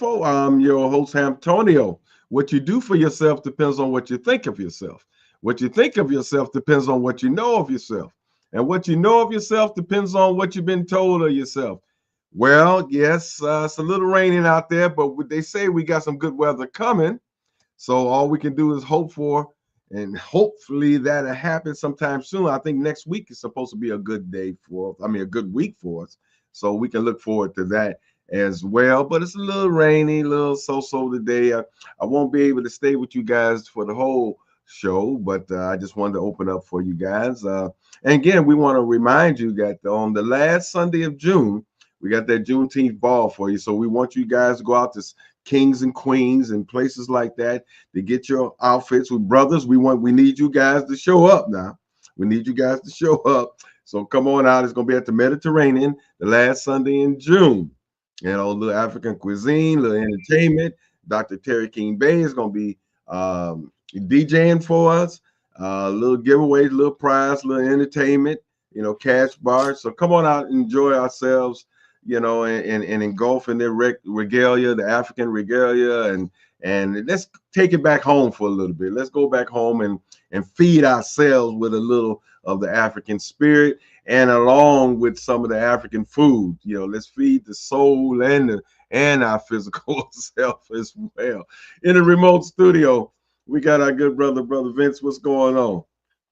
I'm your host, Antonio. What you do for yourself depends on what you think of yourself. What you think of yourself depends on what you know of yourself. And what you know of yourself depends on what you've been told of yourself. Well, yes, it's a little raining out there, but they say we got some good weather coming. So all we can do is hope for, and hopefully that'll happen sometime soon. I think next week is supposed to be a good day for, I mean, a good week for us. So we can look forward to that as well. But it's a little rainy, a little so-so today. I won't be able to stay with you guys for the whole show, but I just wanted to open up for you guys. And again, we want to remind you that on the last Sunday of June, we got that Juneteenth ball for you. So we want you guys to go out to Kings and Queens and places like that to get your outfits with brothers. We need you guys to show up now. We need you guys to show up. So come on out. It's gonna be at the Mediterranean the last Sunday in June. You know, a little African cuisine, little entertainment. Dr. Terry King Bay is gonna be DJing for us. Little giveaways, little prize, little entertainment. You know, cash bars. So come on out and enjoy ourselves. You know, and engulf in their regalia, the African regalia, and let's take it back home for a little bit. Let's go back home and feed ourselves with a little of the African spirit, and along with some of the African food. You know, let's feed the soul and our physical self as well. In the remote studio, we got our good brother Vince. What's going on?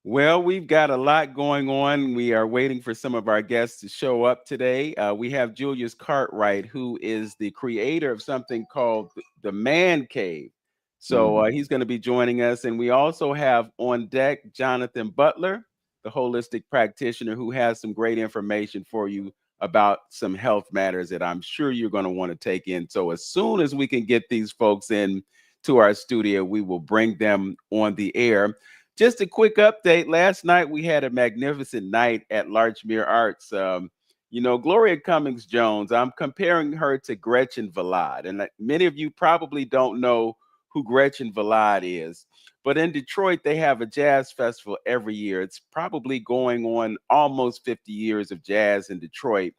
Well, we've got a lot going on. We are waiting for some of our guests to show up today. We have Julius Cartwright, who is the creator of something called the Man Cave. So Mhm. he's going to be joining us. And we also have on deck Jonathan Butler, the holistic practitioner, who has some great information for you about some health matters that I'm sure you're going to want to take in. So as soon as we can get these folks in to our studio, we will bring them on the air. Just a quick update. Last night we had a magnificent night at Larchmere Arts. Gloria Cummings Jones, I'm comparing her to Gretchen Vlad. And many of you probably don't know who Gretchen Vlad is. But in Detroit, they have a jazz festival every year. It's probably going on almost 50 years of jazz in Detroit.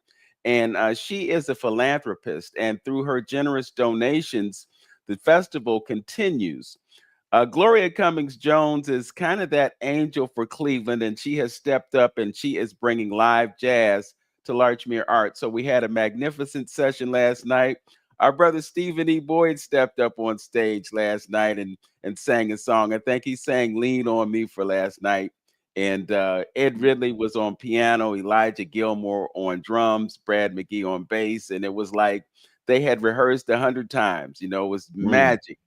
And she is a philanthropist. And through her generous donations, the festival continues. Gloria Cummings Jones is kind of that angel for Cleveland, and she has stepped up and she is bringing live jazz to Larchmere Arts. So we had a magnificent session last night. Our brother Stephen E. Boyd stepped up on stage last night and sang a song. I think he sang "Lean on Me" for last night. And Ed Ridley was on piano, Elijah Gilmore on drums, Brad McGee on bass, and it was like they had rehearsed 100 times. You know, it was Mm. magic.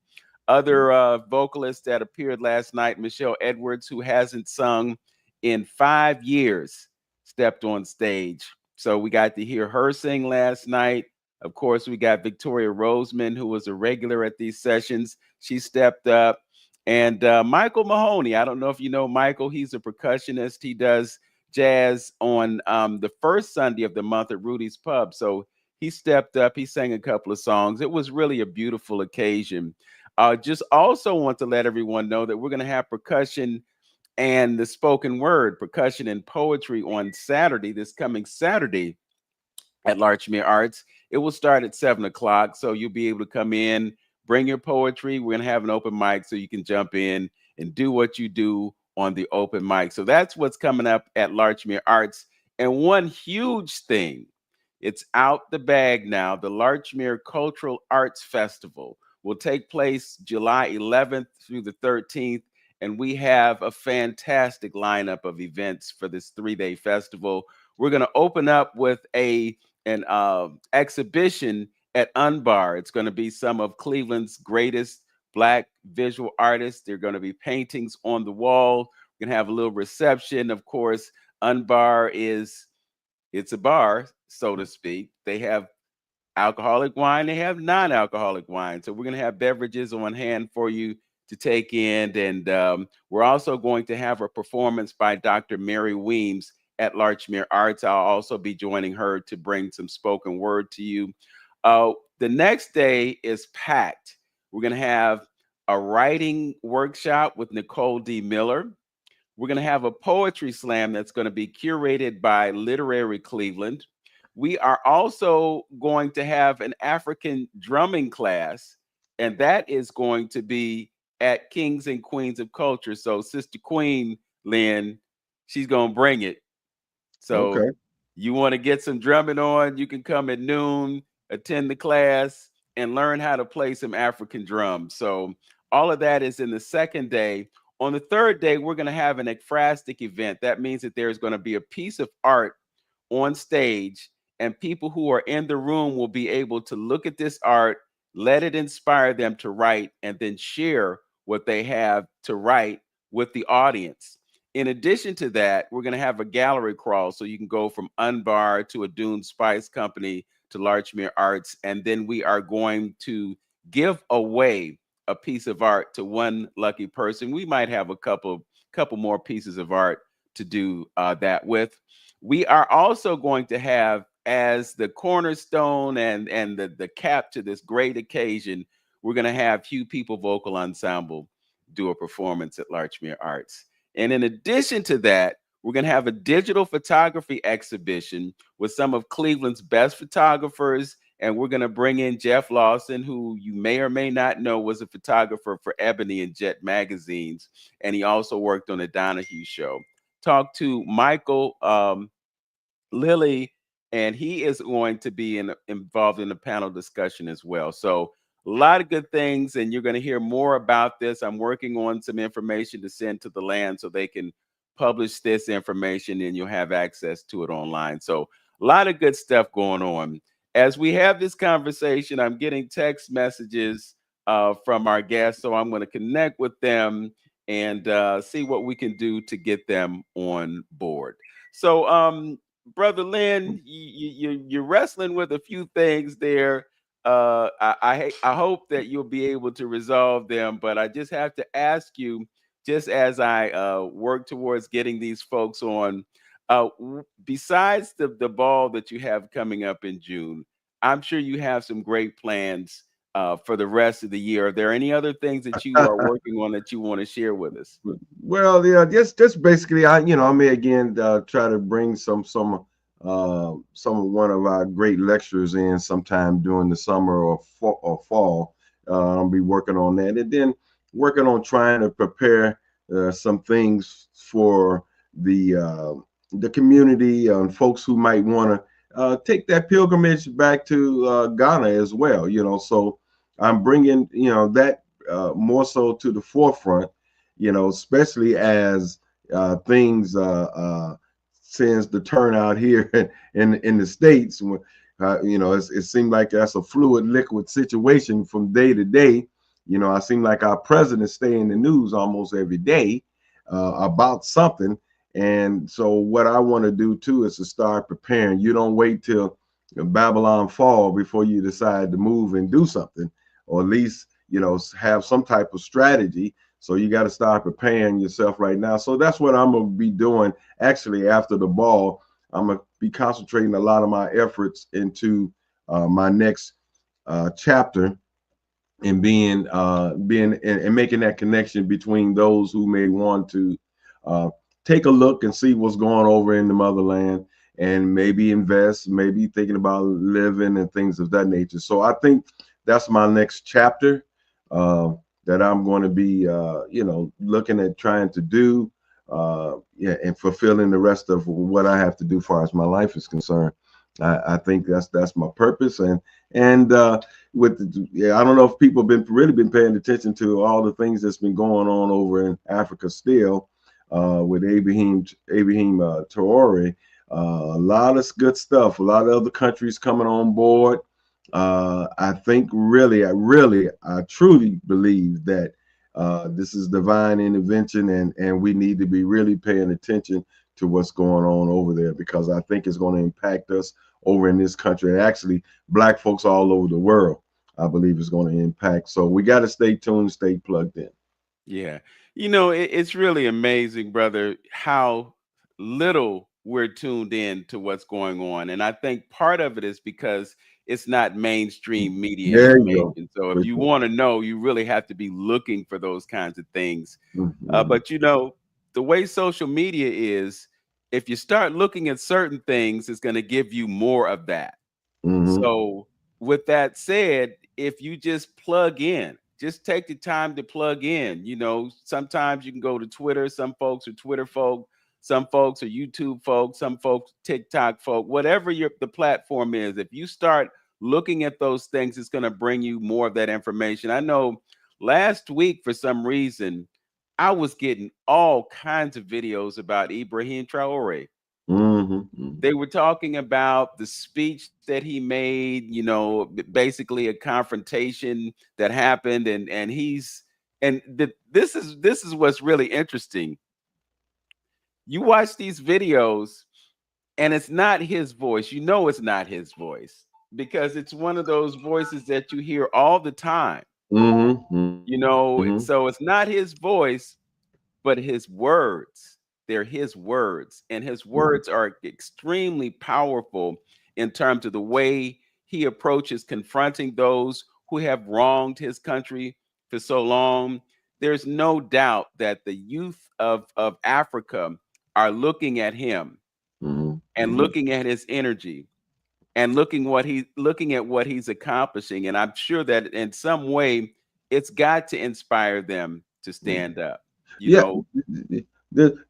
Other vocalists that appeared last night, Michelle Edwards, who hasn't sung in 5 years, stepped on stage. So we got to hear her sing last night. Of course, we got Victoria Roseman, who was a regular at these sessions. She stepped up. And Michael Mahoney, I don't know if you know Michael. He's a percussionist. He does jazz on the first Sunday of the month at Rudy's Pub. So he stepped up. He sang a couple of songs. It was really a beautiful occasion. Just also want to let everyone know that we're going to have percussion and the spoken word, percussion and poetry on Saturday, this coming Saturday at Larchmere Arts. It will start at 7 o'clock. So you'll be able to come in, bring your poetry. We're going to have an open mic so you can jump in and do what you do on the open mic. So that's what's coming up at Larchmere Arts. And one huge thing, it's out the bag now. The Larchmere Cultural Arts Festival will take place July 11th through the 13th. And we have a fantastic lineup of events for this 3-day festival. We're going to open up with an exhibition at Unbar. It's going to be some of Cleveland's greatest Black visual artists. There are going to be paintings on the wall. We're going to have a little reception. Of course, Unbar it's a bar, so to speak. They have alcoholic wine, they have non-alcoholic wine. So we're going to have beverages on hand for you to take in. And we're also going to have a performance by Dr. Mary Weems at Larchmere Arts. I'll also be joining her to bring some spoken word to you. The next day is packed. We're going to have a writing workshop with Nicole D. Miller. We're going to have a poetry slam that's going to be curated by Literary Cleveland. We are also going to have an African drumming class, and that is going to be at Kings and Queens of Culture. So Sister Queen Lynn, she's gonna bring it. So Okay. you want to get some drumming on, you can come at noon, attend the class, and learn how to play some African drums. So all of that is in the second day. On the third day, we're going to have an ekphrastic event. That means that there's going to be a piece of art on stage, and people who are in the room will be able to look at this art, let it inspire them to write, and then share what they have to write with the audience. In addition to that, we're going to have a gallery crawl, so you can go from Unbar to a Dune Spice Company to Larchmere Arts, and then we are going to give away a piece of art to one lucky person. We might have a couple more pieces of art to do that with. We are also going to have, as the cornerstone and the cap to this great occasion, we're going to have Few People Vocal Ensemble do a performance at Larchmere Arts. And in addition to that, we're going to have a digital photography exhibition with some of Cleveland's best photographers. And we're going to bring in Jeff Lawson, who you may or may not know was a photographer for Ebony and Jet magazines. And he also worked on the Donahue Show. Talk to Michael Lilly, and he is going to be involved in the panel discussion as well. So a lot of good things, and you're going to hear more about this. I'm working on some information to send to the land so they can publish this information, and you'll have access to it online. So a lot of good stuff going on. As we have this conversation, I'm getting text messages from our guests, so I'm going to connect with them and see what we can do to get them on board. So, Brother Lynn, you're wrestling with a few things there. I hope that you'll be able to resolve them, but I just have to ask you, just as I work towards getting these folks on, besides the ball that you have coming up in June, I'm sure you have some great plans for the rest of the year. Are there any other things that you are working on that you want to share with us? Well, yeah, just basically, I may again try to bring some of one of our great lecturers in sometime during the summer or fall. I'll be working on that, and then working on trying to prepare some things for the community and folks who might want to take that pilgrimage back to Ghana as well. So I'm bringing that more so to the forefront. Especially as things since the turnout here in the States, it seemed like that's a fluid liquid situation from day to day. I seem like our president stay in the news almost every day about something. And so what I want to do too is to start preparing. You don't wait till Babylon fall before you decide to move and do something, or at least have some type of strategy. So you got to start preparing yourself right now. So that's what I'm going to be doing. Actually, after the ball, I'm going to be concentrating a lot of my efforts into my next chapter, and being and making that connection between those who may want to take a look and see what's going over in the motherland, and maybe invest, maybe thinking about living and things of that nature. So I think that's my next chapter that I'm going to be, looking at trying to do, and fulfilling the rest of what I have to do as far as my life is concerned. I think that's my purpose, and I don't know if people have really been paying attention to all the things that's been going on over in Africa still, with Abraham Traore. A lot of good stuff. A lot of other countries coming on board. I think I truly believe that this is divine intervention, and we need to be really paying attention to what's going on over there, because I think it's going to impact us over in this country, and actually Black folks all over the world. I believe it's going to impact. So we got to stay tuned, stay plugged in. Yeah. It's really amazing, brother, how little we're tuned in to what's going on. And I think part of it is because it's not mainstream media There you go. information. So if you want to know, you really have to be looking for those kinds of things. Mm-hmm. But the way social media is, if you start looking at certain things, it's going to give you more of that. Mm-hmm. So, with that said, if you just plug in, just take the time to plug in. You know, sometimes you can go to Twitter. Some folks are Twitter folk. Some folks are YouTube folk. Some folks TikTok folk. Whatever the platform is, if you start looking at those things, it's going to bring you more of that information. I know last week, for some reason, I was getting all kinds of videos about Ibrahim Traore. Mm-hmm. They were talking about the speech that he made, you know, basically a confrontation that happened, and this is what's really interesting. You watch these videos and it's not his voice. You know it's not his voice because it's one of those voices that you hear all the time. Mm-hmm. You know, Mm-hmm. so it's not his voice, but his words. They're his words, and his words are extremely powerful in terms of the way he approaches confronting those who have wronged his country for so long. There's no doubt that the youth of Africa are looking at him and Mm-hmm. looking at his energy and looking at what he's accomplishing. And I'm sure that in some way it's got to inspire them to stand up. You Yeah, know,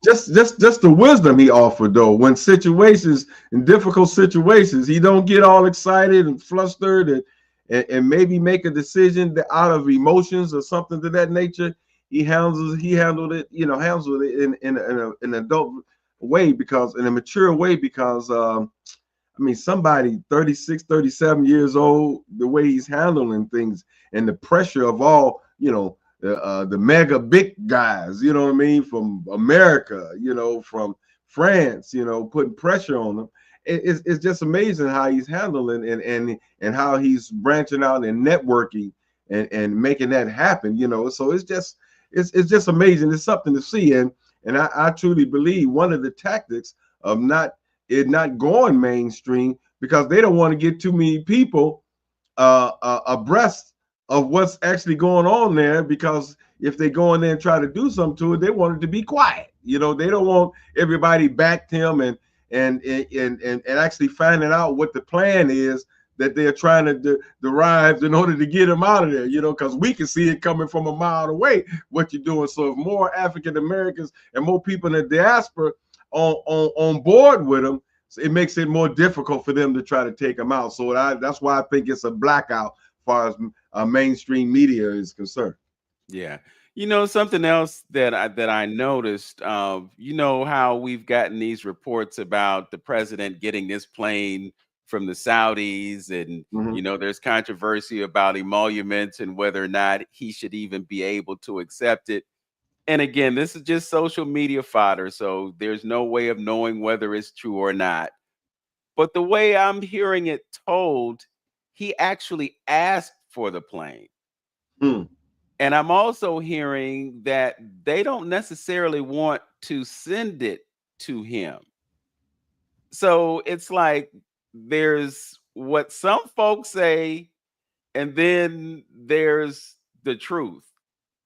just the wisdom he offered though. When situations in difficult situations, he don't get all excited and flustered and maybe make a decision that out of emotions or something to that nature. He handled it, handled it in an adult way because in a mature way because I mean, somebody 36, 37 years old, the way he's handling things and the pressure of all, the mega big guys, you know what I mean, from America, from France, putting pressure on them. It's just amazing how he's handling and how he's branching out and networking and making that happen, So it's just amazing. It's something to see. And I truly believe one of the tactics of not going mainstream because they don't want to get too many people abreast of what's actually going on there, because if they go in there and try to do something to it, they want it to be quiet. They don't want everybody back him and actually finding out what the plan is that they're trying to derive in order to get him out of there, because we can see it coming from a mile away what you're doing. So if more African Americans and more people in the diaspora on board with him, it makes it more difficult for them to try to take him out. So that's why I think it's a blackout as far as mainstream media is concerned. yeah. You know, something else that I noticed, you know how we've gotten these reports about the president getting this plane from the Saudis, and Mm-hmm. you know, there's controversy about emoluments and whether or not he should even be able to accept it. And again, this is just social media fodder, so there's no way of knowing whether it's true or not. But the way I'm hearing it told, he actually asked for the plane. Hmm. And I'm also hearing that they don't necessarily want to send it to him. So it's like there's what some folks say, and then there's the truth.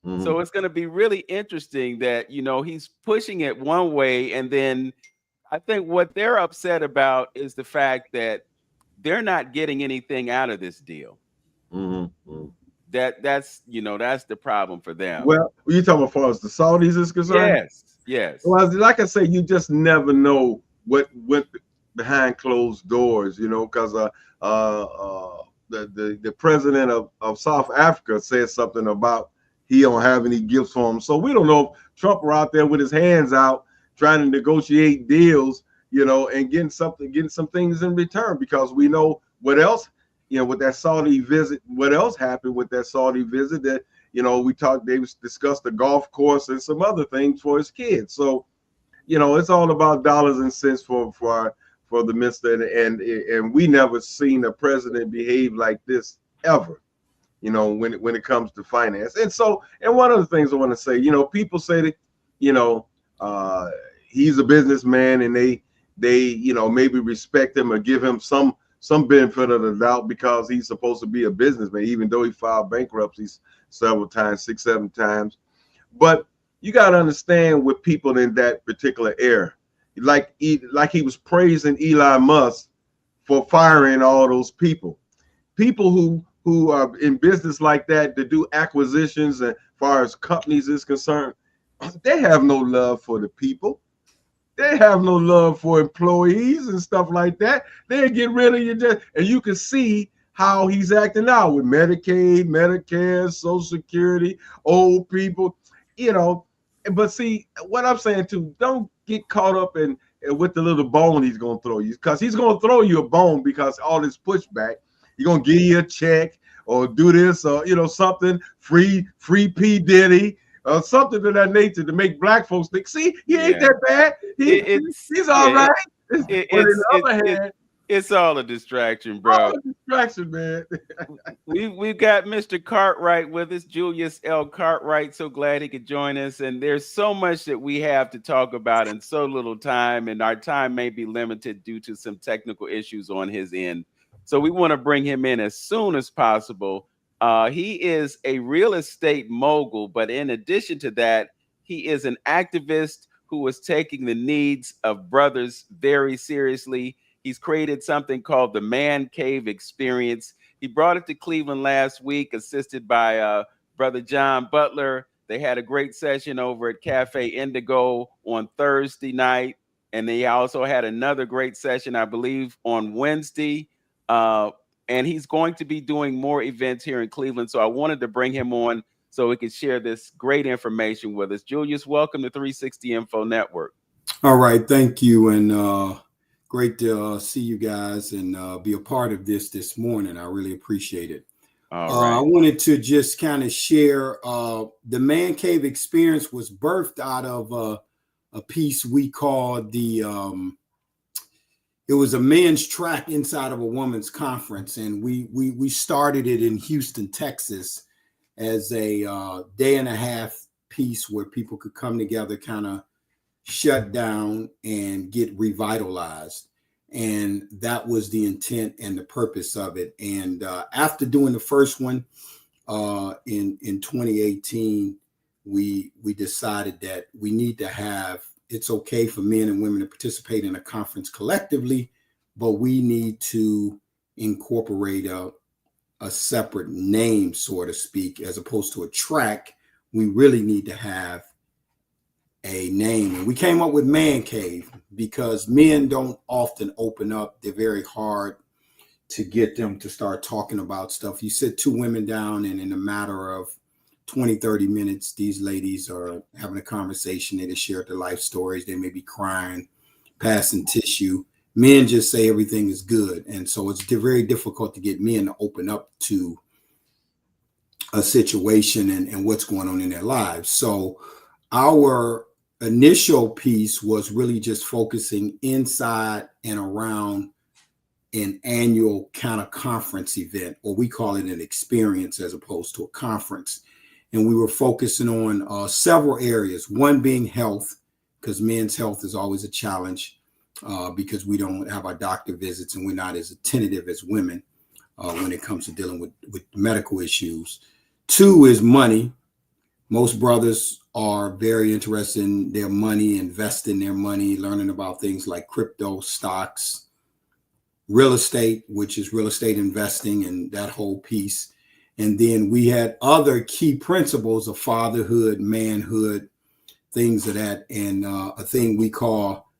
Mm-hmm. So it's going to be really interesting that, you know, he's pushing it one way. And then I think what they're upset about is the fact that they're not getting anything out of this deal. Mm-hmm. That's the problem for them. Well, you talking about as far as the Saudis is concerned? Yes, yes. Well, like I say, you just never know what went behind closed doors, because the president of South Africa said something about he don't have any gifts for him. So we don't know if Trump were out there with his hands out trying to negotiate deals, and getting some things in return, because we know what else, with that Saudi visit, what else happened with that Saudi visit that, they discussed the golf course and some other things for his kids. So, it's all about dollars and cents for the mister, and we never seen a president behave like this ever, when it comes to finance. And one of the things I want to say, people say that, you know, uh, he's a businessman, and they maybe respect him or give him some benefit of the doubt because he's supposed to be a businessman, even though he filed bankruptcies several times, 6, 7 times. But you got to understand with people in that particular era, like he was praising Elon Musk for firing all those people. People who are in business like that to do acquisitions and as far as companies is concerned, they have no love for the people. They have no love for employees and stuff like that. They get rid of you just, and you can see how he's acting now with Medicaid, Medicare, Social Security, old people, you know. But see, what I'm saying too, don't get caught up in with the little bone he's gonna throw you, because he's gonna throw you a bone because all this pushback. He's gonna give you a check or do this or something free P Diddy something of that nature to make black folks think, see, he ain't that bad. He's all right. But on the other hand, it's all a distraction, bro. All a distraction, man. We've got Mr. Cartwright with us, Julius L. Cartwright. So glad he could join us. And there's so much that we have to talk about in so little time, and our time may be limited due to some technical issues on his end. So we want to bring him in as soon as possible. He is a real estate mogul, but in addition to that, he is an activist who is taking the needs of brothers very seriously. He's created something called the ManCave Experience. He brought it to Cleveland last week, assisted by Brother John Butler. They had a great session over at Cafe Indigo on Thursday night, and they also had another great session, I believe, on Wednesday. And he's going to be doing more events here in Cleveland. So I wanted to bring him on so we could share this great information with us. Julius, welcome to 360 Info Network. All right. Thank you. And great to see you guys and be a part of this morning. I really appreciate it. All right. I wanted to just kind of share the ManCave Experience was birthed out of a piece we called it was a men's track inside of a woman's conference. And we started it in Houston, Texas as a day and a half piece where people could come together, kind of shut down and get revitalized. And that was the intent and the purpose of it. And after doing the first one in 2018, we decided that we need to have, it's okay for men and women to participate in a conference collectively, but we need to incorporate a separate name, so to speak, as opposed to a track. We really need to have a name. And we came up with ManCave because men don't often open up. They're very hard to get them to start talking about stuff. You sit two women down and in a matter of 20, 30 minutes, these ladies are having a conversation. They just share their life stories. They may be crying, passing tissue. Men just say everything is good. And so it's very difficult to get men to open up to a situation and what's going on in their lives. So our initial piece was really just focusing inside and around an annual kind of conference event, or we call it an experience as opposed to a conference. And we were focusing on several areas, one being health, because men's health is always a challenge because we don't have our doctor visits and we're not as attentive as women when it comes to dealing with medical issues. Two is money. Most brothers are very interested in their money, investing their money, learning about things like crypto, stocks, real estate, which is real estate investing and that whole piece. And then we had other key principles of fatherhood, manhood, things of that, and a thing we call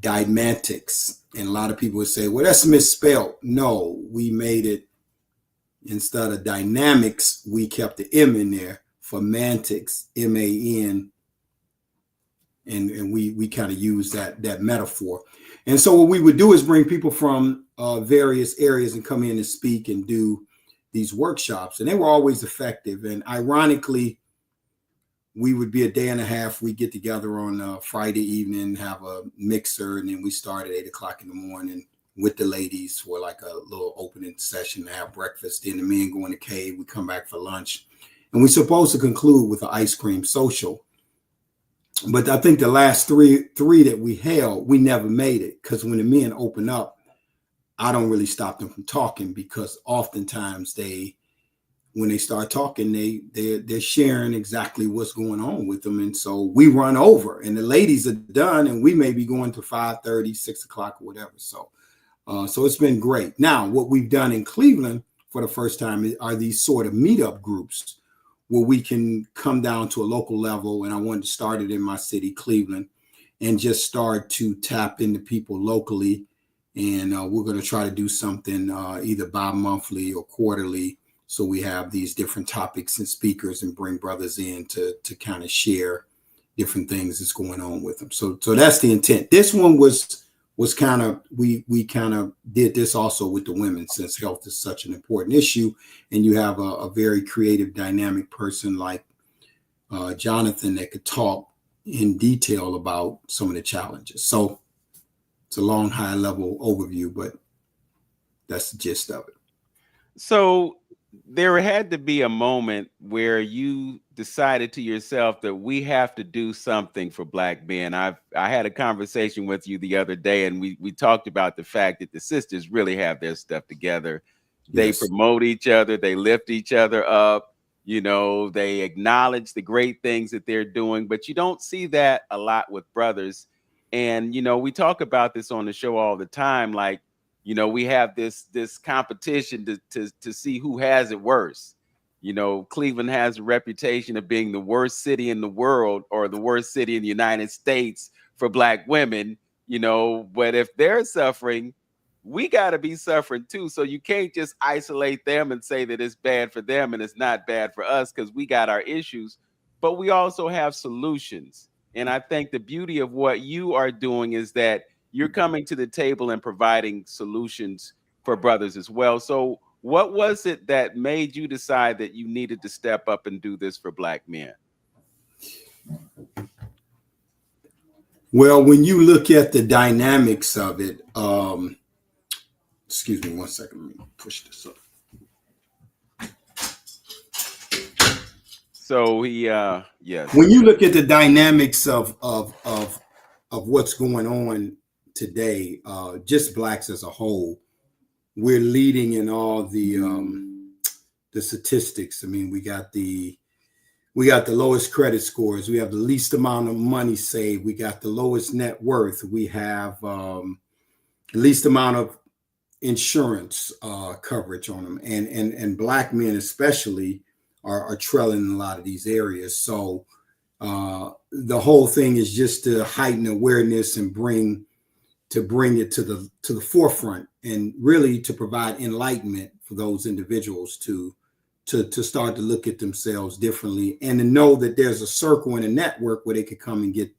dymantics. And a lot of people would say, well, that's misspelled. No, we made it, instead of dynamics, we kept the M in there for mantics, M-A-N. And we kind of use that metaphor. And so what we would do is bring people from various areas and come in and speak and do these workshops. And they were always effective. And ironically, we would be a day and a half. We get together on Friday evening, have a mixer, and then we start at 8 o'clock in the morning with the ladies for like a little opening session to have breakfast. Then the men go in the cave. We come back for lunch. And we're supposed to conclude with an ice cream social. But I think the last three that we held, we never made it, because when the men open up, I don't really stop them from talking, because oftentimes they when they start talking, they're sharing exactly what's going on with them. And so we run over and the ladies are done and we may be going to 5:30, 6 o'clock or whatever. So it's been great. Now, what we've done in Cleveland for the first time are these sort of meetup groups where we can come down to a local level. And I wanted to start it in my city, Cleveland, and just start to tap into people locally. And we're going to try to do something either bi-monthly or quarterly. So we have these different topics and speakers and bring brothers in to kind of share different things that's going on with them. So that's the intent. This one was kind of, we kind of did this also with the women, since health is such an important issue. And you have a very creative, dynamic person like Jonathan that could talk in detail about some of the challenges. So it's a long, high level overview, but that's the gist of it. So there had to be a moment where you decided to yourself that we have to do something for Black men. I had a conversation with you the other day, and we talked about the fact that the sisters really have their stuff together. They Yes. promote each other, they lift each other up, you know, they acknowledge the great things that they're doing, but you don't see that a lot with brothers. And, you know, we talk about this on the show all the time, like, you know, we have this competition to see who has it worse. You know, Cleveland has a reputation of being the worst city in the world, or the worst city in the United States for Black women, you know, but if they're suffering, we got to be suffering too. So you can't just isolate them and say that it's bad for them and it's not bad for us, because we got our issues, but we also have solutions. And I think the beauty of what you are doing is that you're coming to the table and providing solutions for brothers as well. So what was it that made you decide that you needed to step up and do this for Black men? Well, when you look at the dynamics of it, excuse me one second, let me push this up. So yes. When you look at the dynamics of what's going on today, just Blacks as a whole, we're leading in all the statistics. I mean, we got the lowest credit scores. We have the least amount of money saved. We got the lowest net worth. We have the least amount of insurance coverage on them, and Black men especially are trailing in a lot of these areas. So the whole thing is just to heighten awareness and bring it to the forefront, and really to provide enlightenment for those individuals to start to look at themselves differently, and to know that there's a circle and a network where they could come and get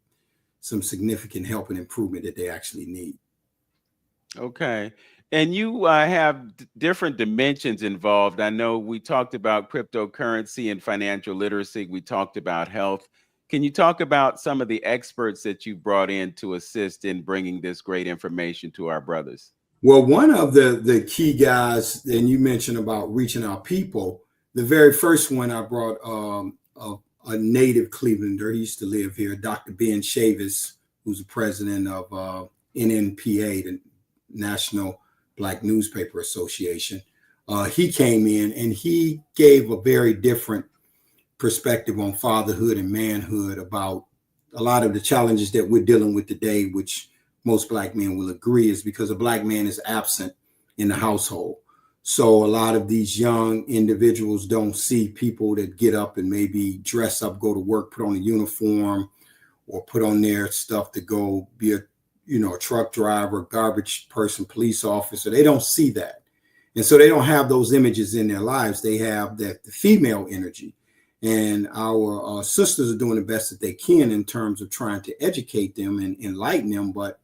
some significant help and improvement that they actually need. Okay. And you have different dimensions involved. I know we talked about cryptocurrency and financial literacy. We talked about health. Can you talk about some of the experts that you brought in to assist in bringing this great information to our brothers? Well, one of the key guys, and you mentioned about reaching our people, the very first one I brought a native Clevelander. He used to live here, Dr. Ben Chavis, who's the president of NNPA, the National Black Newspaper Association. He came in and he gave a very different perspective on fatherhood and manhood, about a lot of the challenges that we're dealing with today, which most Black men will agree is because a Black man is absent in the household. So a lot of these young individuals don't see people that get up and maybe dress up, go to work, put on a uniform, or put on their stuff to go be a truck driver, garbage person, police officer. They don't see that. And so they don't have those images in their lives. They have the female energy. And our sisters are doing the best that they can in terms of trying to educate them and enlighten them. But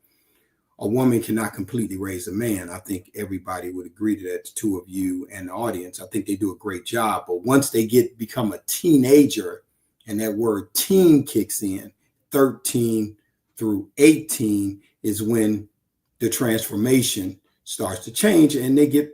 a woman cannot completely raise a man. I think everybody would agree to that, the two of you and the audience. I think they do a great job. But once they become a teenager, and that word teen kicks in, 13 through 18 is when the transformation starts to change, and they get,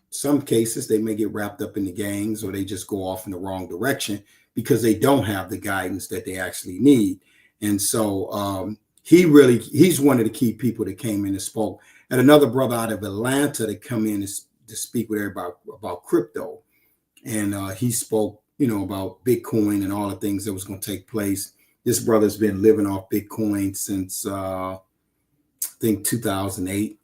some cases, they may get wrapped up in the gangs, or they just go off in the wrong direction because they don't have the guidance that they actually need. And so he's one of the key people that came in and spoke. And another brother out of Atlanta that come in to speak with everybody about crypto. and he spoke, about Bitcoin and all the things that was going to take place. This brother's been living off Bitcoin since I think 2008,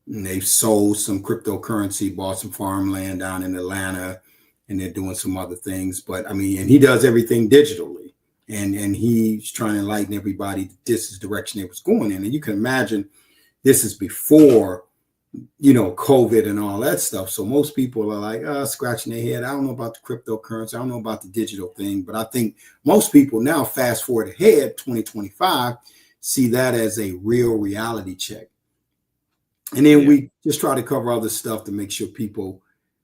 and they've sold some cryptocurrency, bought some farmland down in Atlanta, and they're doing some other things. But and he does everything digitally, and he's trying to enlighten everybody that this is the direction it was going in. And you can imagine this is before COVID and all that stuff. So most people are like, scratching their head. I don't know about the cryptocurrency. I don't know about the digital thing. But I think most people now, fast forward ahead, 2025, see that as a real reality check. And then we just try to cover other stuff to make sure people,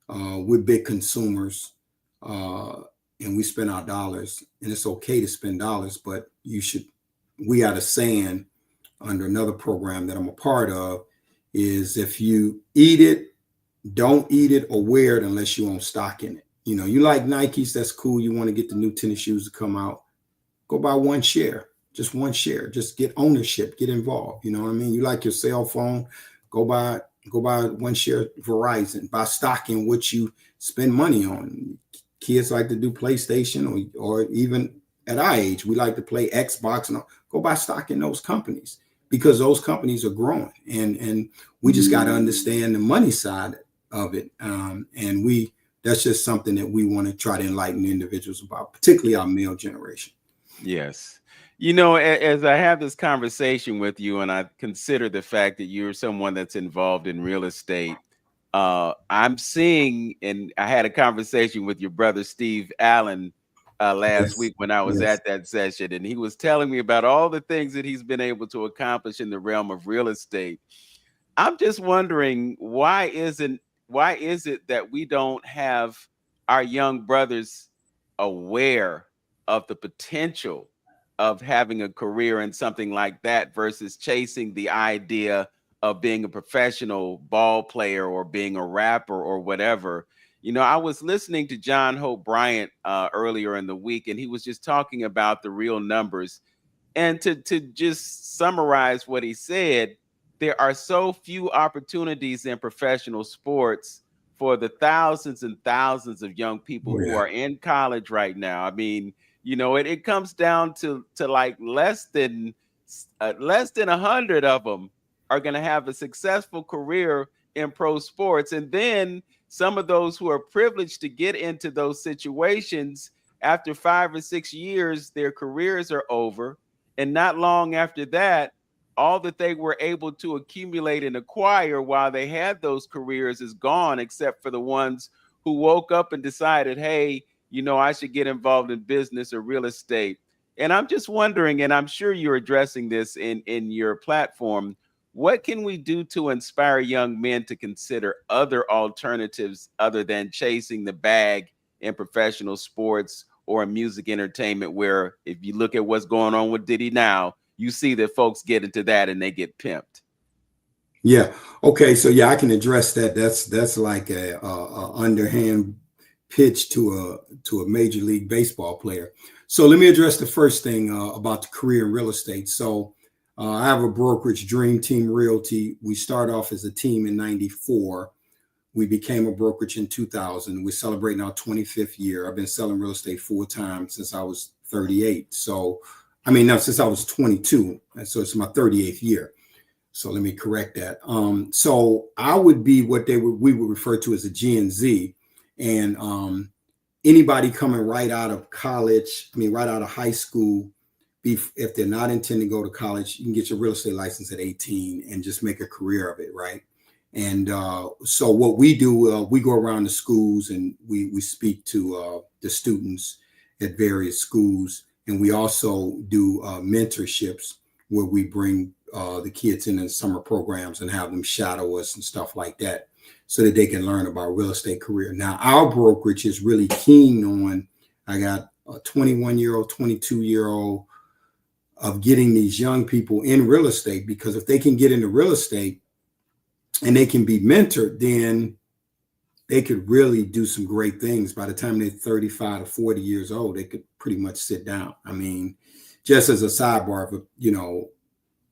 we're big consumers, and we spend our dollars. And it's okay to spend dollars, but we got a saying under another program that I'm a part of, is if you eat it, don't eat it or wear it unless you own stock in it. You like Nikes, that's cool. You want to get the new tennis shoes to come out, go buy one share, just one share, just get ownership, get involved. You know what I mean? You like your cell phone, go buy one share Verizon, buy stock in what you spend money on. Kids like to do PlayStation, or even at our age, we like to play Xbox, and go buy stock in those companies, because those companies are growing, and we just got to understand the money side of it. And that's just something that we want to try to enlighten individuals about, particularly our male generation. Yes. As I have this conversation with you, and I consider the fact that you're someone that's involved in real estate, I'm seeing, and I had a conversation with your brother, Steve Allen, last week when I was at that session, and he was telling me about all the things that he's been able to accomplish in the realm of real estate. I'm just wondering, why is it that we don't have our young brothers aware of the potential of having a career in something like that versus chasing the idea of being a professional ball player or being a rapper or whatever? I was listening to John Hope Bryant earlier in the week, and he was just talking about the real numbers. And to just summarize what he said, there are so few opportunities in professional sports for the thousands and thousands of young people who are in college right now. I mean, it comes down to like less than 100 of them are going to have a successful career in pro sports. And then some of those who are privileged to get into those situations, after 5 or 6 years, their careers are over. And not long after that, all that they were able to accumulate and acquire while they had those careers is gone, except for the ones who woke up and decided, hey, I should get involved in business or real estate. And I'm just wondering, and I'm sure you're addressing this in your platform, what can we do to inspire young men to consider other alternatives other than chasing the bag in professional sports or in music entertainment, where if you look at what's going on with Diddy now, you see that folks get into that and they get pimped? Yeah. Okay. So I can address that. That's like a underhand pitch to a major league baseball player. So let me address the first thing about the career in real estate. So I have a brokerage, Dream Team Realty. We start off as a team in '94. We became a brokerage in 2000. We're celebrating our 25th year. I've been selling real estate full time since I was 38. So, since I was 22. And so it's my 38th year. So let me correct that. So I would be what we would refer to as a Gen Z. And anybody coming right out of college, right out of high school, if they're not intending to go to college, you can get your real estate license at 18 and just make a career of it, right? And so what we do, we go around the schools and we speak to the students at various schools. And we also do mentorships where we bring the kids in summer programs and have them shadow us and stuff like that, so that they can learn about real estate career. Now, our brokerage is really keen on, I got a 21-year-old, 22-year-old, of getting these young people in real estate, because if they can get into real estate and they can be mentored, then they could really do some great things. By the time they're 35 to 40 years old, they could pretty much sit down. Just as a sidebar,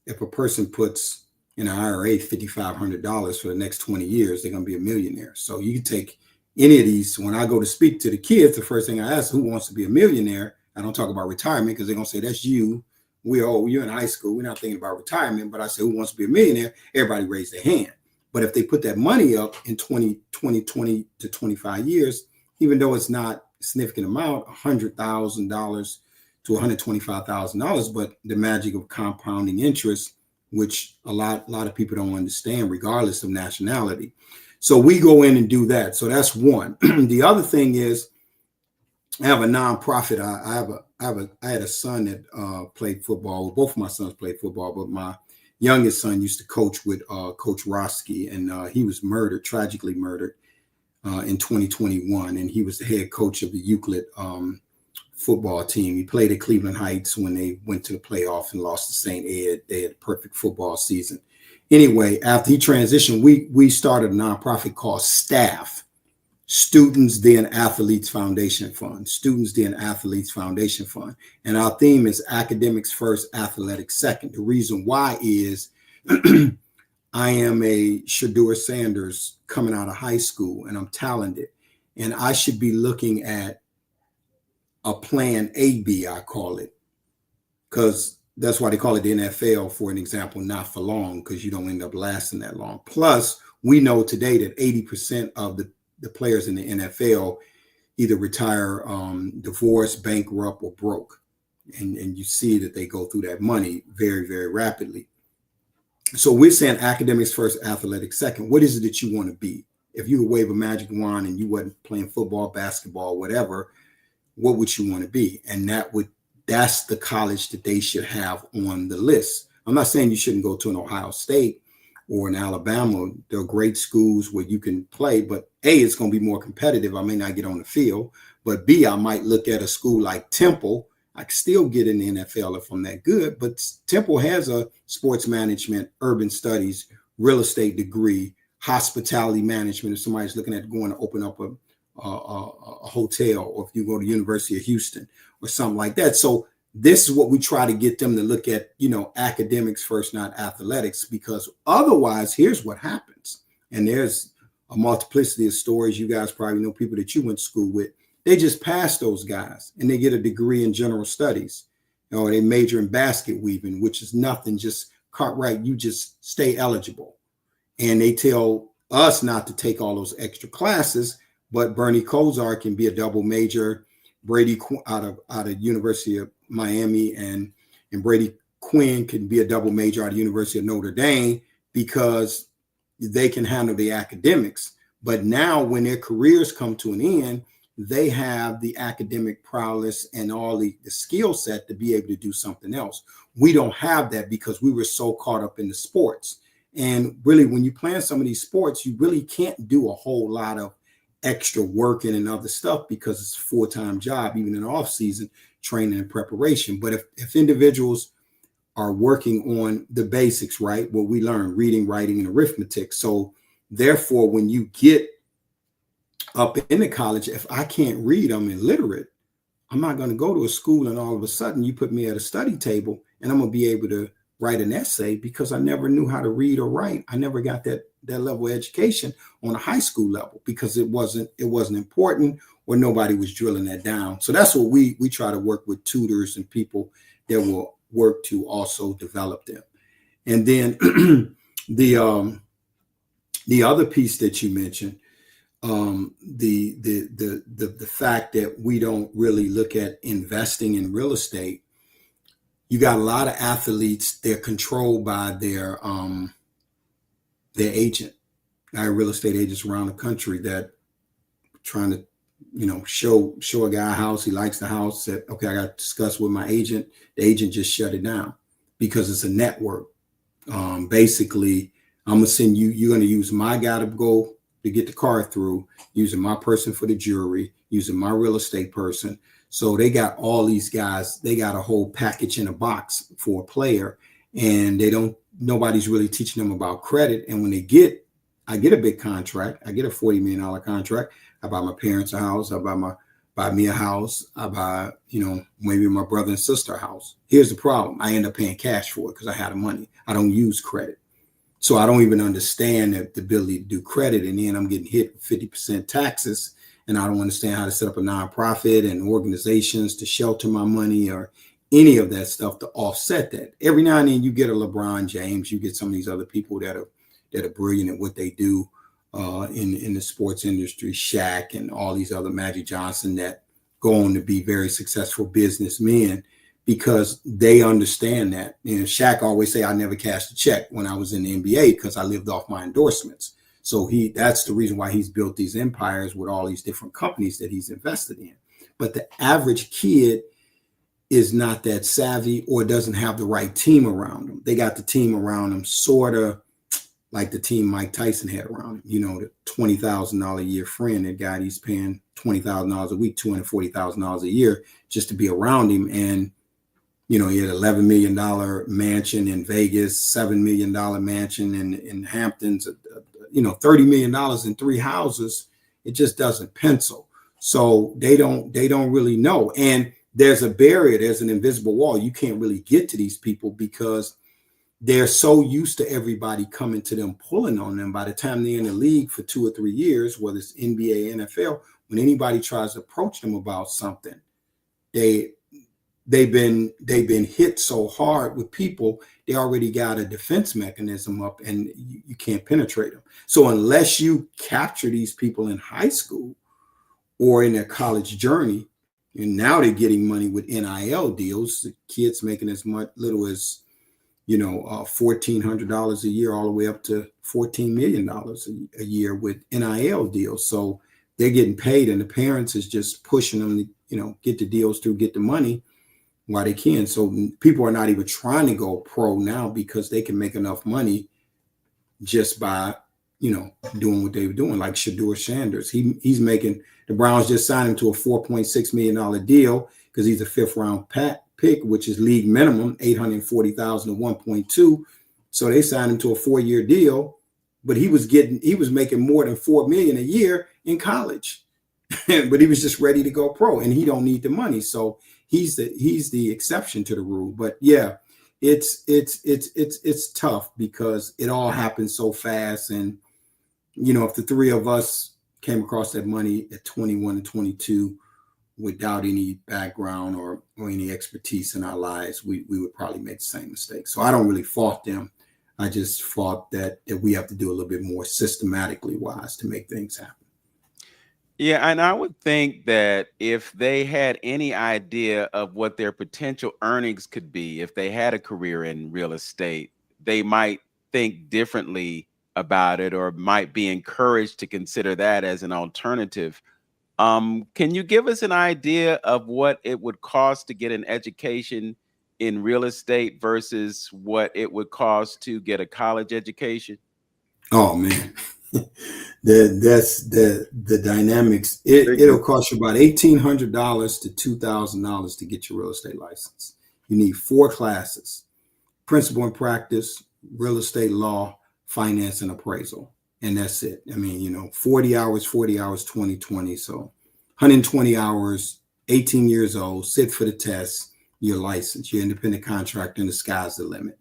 if a person puts in an IRA $5,500 for the next 20 years, they're going to be a millionaire. So you can take any of these, when I go to speak to the kids, the first thing I ask, who wants to be a millionaire? I don't talk about retirement because they're going to say, that's you. You're in high school. We're not thinking about retirement. But I say, who wants to be a millionaire? Everybody raise their hand. But if they put that money up in 20 to 25 years, even though it's not a significant amount, $100,000 to $125,000, but the magic of compounding interest, which a lot of people don't understand, regardless of nationality. So we go in and do that. So that's one. The other thing is, I have a nonprofit. I had a son that played football. Both of my sons played football, but my youngest son used to coach with Coach Roski, and he was tragically murdered in 2021. And he was the head coach of the Euclid football team. He played at Cleveland Heights when they went to the playoff and lost to St. Ed. They had a perfect football season. Anyway, after he transitioned, we started a nonprofit called STAFF, Students Then Athletes Foundation Fund. Students Then Athletes Foundation Fund. And our theme is academics first, athletics second. The reason why is I am a Shedeur Sanders coming out of high school, and I'm talented. And I should be looking at a plan AB, I call it, because that's why they call it the NFL, for an example, not for long, because you don't end up lasting that long. Plus, we know today that 80% of the players in the NFL either retire divorced, bankrupt, or broke. And you see that they go through that money very, very rapidly. So we're saying academics first, athletics second. What is it that you want to be? If you could wave a magic wand and you wasn't playing football, basketball, whatever, what would you want to be? And that's the college that they should have on the list. I'm not saying you shouldn't go to an Ohio State or in Alabama. There are great schools where you can play, but A, it's going to be more competitive. I may not get on the field, but B, I might look at a school like Temple. I can still get in the NFL if I'm that good, but Temple has a sports management, urban studies, real estate degree, hospitality management. If somebody's looking at going to open up a hotel, or if you go to University of Houston or something like that. So this is what we try to get them to look at, academics first, not athletics, because otherwise, here's what happens. And there's a multiplicity of stories. You guys probably know people that you went to school with. They just pass those guys and they get a degree in general studies, or they major in basket weaving, which is nothing, just Cartwright, you just stay eligible. And they tell us not to take all those extra classes, but Bernie Kosar can be a double major. Brady out of University of Miami and Brady Quinn can be a double major out of University of Notre Dame, because they can handle the academics. But now when their careers come to an end, they have the academic prowess and all the skill set to be able to do something else. We don't have that because we were so caught up in the sports. And really, when you play in some of these sports, you really can't do a whole lot of extra working and other stuff because it's a full-time job, even in the off season, training and preparation. But if individuals are working on the basics, right, what we learn, reading, writing, and arithmetic. So therefore, when you get up into college, if I can't read, I'm illiterate, I'm not going to go to a school and all of a sudden you put me at a study table and I'm going to be able to write an essay because I never knew how to read or write. I never got that level of education on a high school level because it wasn't important, or nobody was drilling that down. So that's what we try to work with tutors and people that will work to also develop them. And then the other piece that you mentioned, the fact that we don't really look at investing in real estate. You got a lot of athletes, they're controlled by their agent. I have real estate agents around the country that trying to, show a guy a house. He likes the house. Said, okay, I got to discuss with my agent. The agent just shut it down because it's a network. Basically, I'm going to send you, you're going to use my guy to go to get the car through, using my person for the jury, using my real estate person. So they got all these guys, they got a whole package in a box for a player, and nobody's really teaching them about credit. And when I get a big contract, I get a $40 million contract. I buy my parents a house. I buy me a house. I buy, maybe my brother and sister a house. Here's the problem. I end up paying cash for it because I had the money. I don't use credit. So I don't even understand the ability to do credit. And then I'm getting hit with 50% taxes, and I don't understand how to set up a nonprofit and organizations to shelter my money or any of that stuff to offset that. Every now and then you get a LeBron James, you get some of these other people that are brilliant at what they do in the sports industry, Shaq and all these other Magic Johnson that go on to be very successful businessmen because they understand that. You know, Shaq always say, I never cashed a check when I was in the NBA because I lived off my endorsements. So that's the reason why he's built these empires with all these different companies that he's invested in. But the average kid is not that savvy or doesn't have the right team around them. They got the team around them sort of like the team Mike Tyson had around him, you know, the $20,000 a year friend, that guy he's paying $20,000 a week, $240,000 a year just to be around him. And, you know, he had $11 million mansion in Vegas, $7 million mansion in Hamptons, you know, $30 million in 3 houses. It just doesn't pencil. So they don't really know. And there's a barrier, there's an invisible wall. You can't really get to these people because they're so used to everybody coming to them, pulling on them. By the time they're in the league for 2 or 3 years, whether it's NBA, NFL, when anybody tries to approach them about something, they've been hit so hard with people, they already got a defense mechanism up and you can't penetrate them. So unless you capture these people in high school or in their college journey, and now they're getting money with NIL deals, the kids making as little as, you know, $1,400 a year, all the way up to $14 million a year with NIL deals. So they're getting paid, and the parents is just pushing them to, you know, get the deals through, get the money while they can. So people are not even trying to go pro now because they can make enough money just by, you know, doing what they were doing. Like Shedeur Sanders, he's making, the Browns just signed him to a $4.6 million deal because he's a 5th round pick, which is league minimum, $840,000 to 1.2. So they signed him to a 4-year deal, but he was making more than $4 million a year in college, but he was just ready to go pro, and he don't need the money. So he's the exception to the rule. But yeah, it's tough because it all happens so fast. And, you know, if the 3 of us came across that money at 21 and 22, without any background or any expertise in our lives, we would probably make the same mistake. So I don't really fault them. I just thought that we have to do a little bit more systematically wise to make things happen. Yeah, and I would think that if they had any idea of what their potential earnings could be, if they had a career in real estate, they might think differently about it, or might be encouraged to consider that as an alternative. Can you give us an idea of what it would cost to get an education in real estate versus what it would cost to get a college education? Oh man, that's the dynamics. It'll cost you about $1,800 to $2,000 to get your real estate license. You need 4 classes: principal and practice, real estate law, finance, and appraisal. And that's it. I mean, you know, 40 hours, 2020. So 120 hours, 18 years old, sit for the test, you're licensed, you're independent contractor, and the sky's the limit.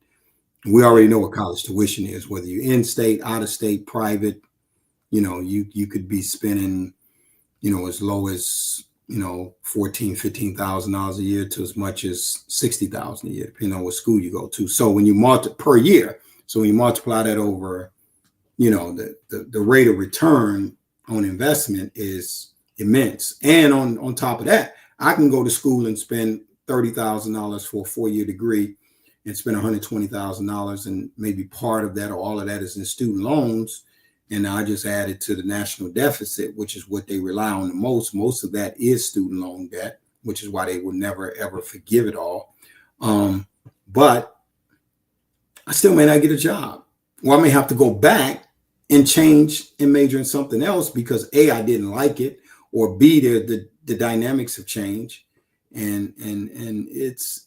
We already know what college tuition is, whether you're in state, out of state, private. You know, you could be spending, you know, as low as, you know, $14,000, $15,000 a year to as much as $60,000 a year, depending on what school you go to. So when you per year, so when you multiply that over, you know, the rate of return on investment is immense. And on top of that, I can go to school and spend $30,000 for a 4-year degree and spend $120,000, and maybe part of that or all of that is in student loans. And I just added to the national deficit, which is what they rely on the most. Most of that is student loan debt, which is why they will never, ever forgive it all. But I still may not get a job. Well, I may have to go back and change and major in something else because A, I didn't like it, or B, the dynamics have changed. And it's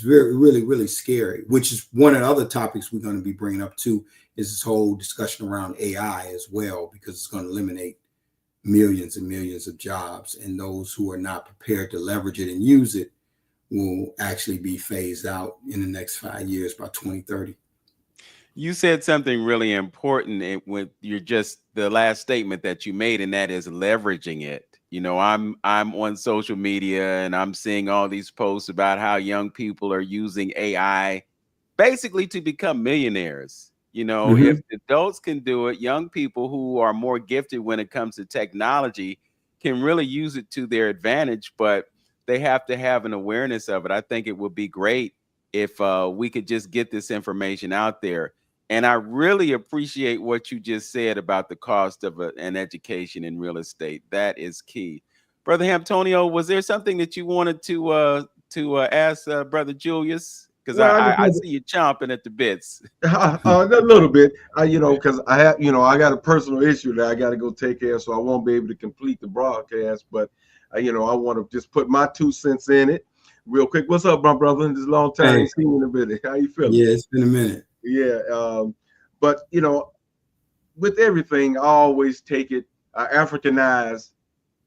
very, really, really scary, which is one of the other topics we're going to be bringing up too, is this whole discussion around AI as well, because it's going to eliminate millions and millions of jobs, and those who are not prepared to leverage it and use it will actually be phased out in the next 5 years by 2030. You said something really important with the last statement that you made, and that is leveraging it. You know, I'm on social media and I'm seeing all these posts about how young people are using AI basically to become millionaires. You know, Mm-hmm. if adults can do it, young people who are more gifted when it comes to technology can really use it to their advantage, but they have to have an awareness of it. I think it would be great if we could just get this information out there. And I really appreciate what you just said about the cost of an education in real estate. That is key. Brother Antonio, was there something that you wanted to ask Brother Julius? Because Well, I see you chomping at the bits. a little bit, you know, because I have, you know, I got a personal issue that I got to go take care of, so I won't be able to complete the broadcast. But you know, I want to just put my 2 cents in it real quick. What's up, my brother? This is a long time. Hey. Ain't seen you in a minute. How you feeling? Yeah, it's been a minute. Yeah, but you know, with everything, I always take it Africanize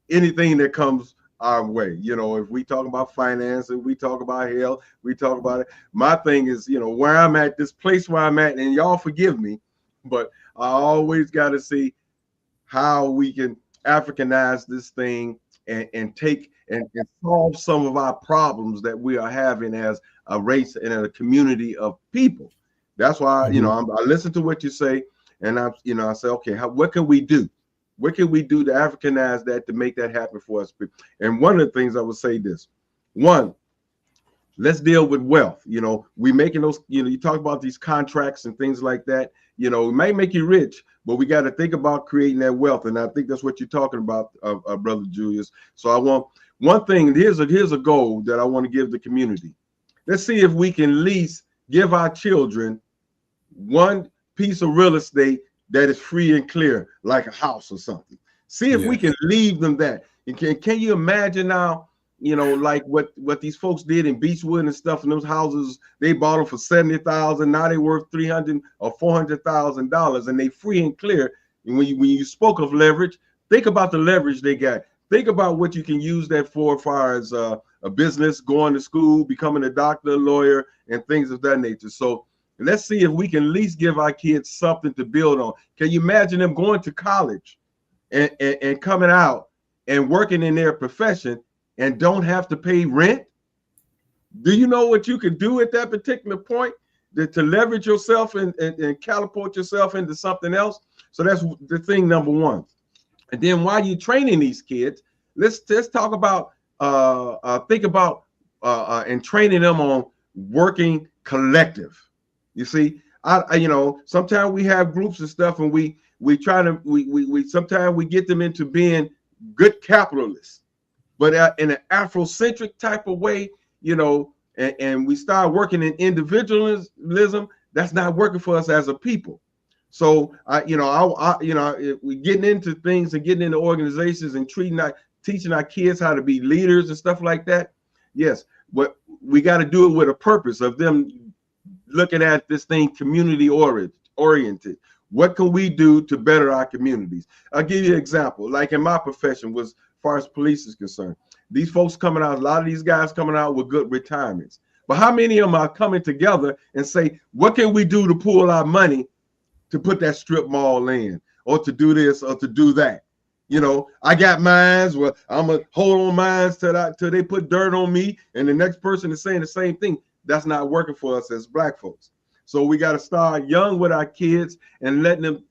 anything that comes our way. You know, if we talk about finance and we talk about health, we talk about it. My thing is, you know, where I'm at, this place where I'm at, and y'all forgive me, but I always got to see how we can Africanize this thing and take and solve some of our problems that we are having as a race and a community of people. That's why, you know, I listen to what you say, and I say, okay, what can we do? What can we do to Africanize that to make that happen for us? And one of the things I would say this: one, let's deal with wealth. You know, we making those. You know, you talk about these contracts and things like that. You know, it might make you rich, but we got to think about creating that wealth. And I think that's what you're talking about, Brother Julius. So I want one thing. Here's a goal that I want to give the community. Let's see if we can at least give our children one piece of real estate that is free and clear, like a house or something. See if we can leave them that. And can you imagine now, you know, like what these folks did in Beechwood and stuff, and those houses, they bought them for $70,000. Now they worth $300,000 or $400,000, and they free and clear. And when you spoke of leverage, think about the leverage they got. Think about what you can use that for as far as a business, going to school, becoming a doctor, lawyer, and things of that nature. So let's see if we can at least give our kids something to build on. Can you imagine them going to college and coming out and working in their profession and don't have to pay rent? Do you know what you could do at that particular point to leverage yourself and catapult yourself into something else? So that's the thing, number one. And then while you're training these kids, let's talk about think about and training them on working collective. You see, I you know, sometimes we have groups and stuff, and we sometimes we get them into being good capitalists, but in an Afrocentric type of way, you know, and we start working in individualism. That's not working for us as a people. So you know, if we getting into things and getting into organizations and teaching our kids how to be leaders and stuff like that. Yes, but we got to do it with a purpose of them looking at this thing community oriented. What can we do to better our communities? I'll give you an example. Like in my profession, as far as police is concerned, these folks coming out, a lot of these guys coming out with good retirements. But how many of them are coming together and say, what can we do to pool our money to put that strip mall in, or to do this or to do that? You know, I got mines. Well, I'm gonna hold on mines till they put dirt on me, and the next person is saying the same thing. That's not working for us as Black folks. So we got to start young with our kids and letting them